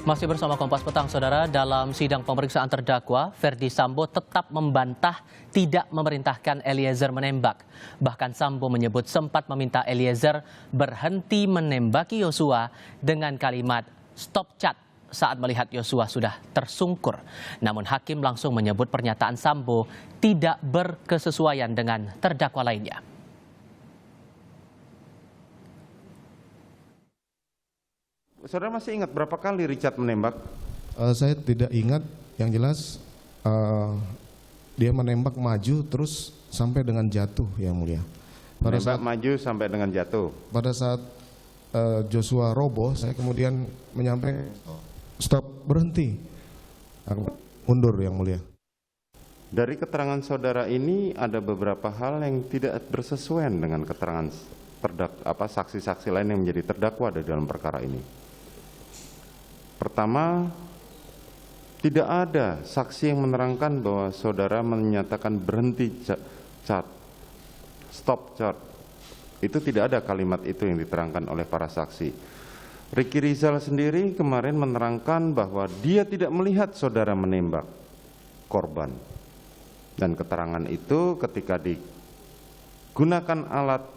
Masih bersama Kompas Petang, Saudara. Dalam sidang pemeriksaan terdakwa, Verdi Sambo tetap membantah tidak memerintahkan Eliezer menembak. Bahkan Sambo menyebut sempat meminta Eliezer berhenti menembaki Yosua dengan kalimat "stop chat" saat melihat Yosua sudah tersungkur. Namun hakim langsung menyebut pernyataan Sambo tidak berkesesuaian dengan terdakwa lainnya. Saudara masih ingat berapa kali Richard menembak? Saya tidak ingat, yang jelas dia menembak maju terus sampai dengan jatuh, yang mulia. Menembak maju sampai dengan jatuh. Pada saat Joshua roboh, saya kemudian menyampaikan stop, berhenti, mundur, yang mulia. Dari keterangan saudara ini ada beberapa hal yang tidak bersesuaian dengan keterangan saksi-saksi lain yang menjadi terdakwa di dalam perkara ini. Pertama, tidak ada saksi yang menerangkan bahwa saudara menyatakan berhenti chat, stop chat. Itu tidak ada kalimat itu yang diterangkan oleh para saksi. Ricky Rizal sendiri kemarin menerangkan bahwa dia tidak melihat saudara menembak korban. Dan keterangan itu ketika digunakan alat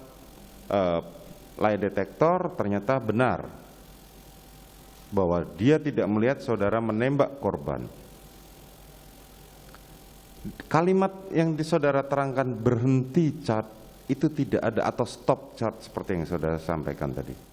lie detector ternyata benar bahwa dia tidak melihat saudara menembak korban. Kalimat yang saudara terangkan berhenti chat itu tidak ada, atau stop chat seperti yang saudara sampaikan tadi.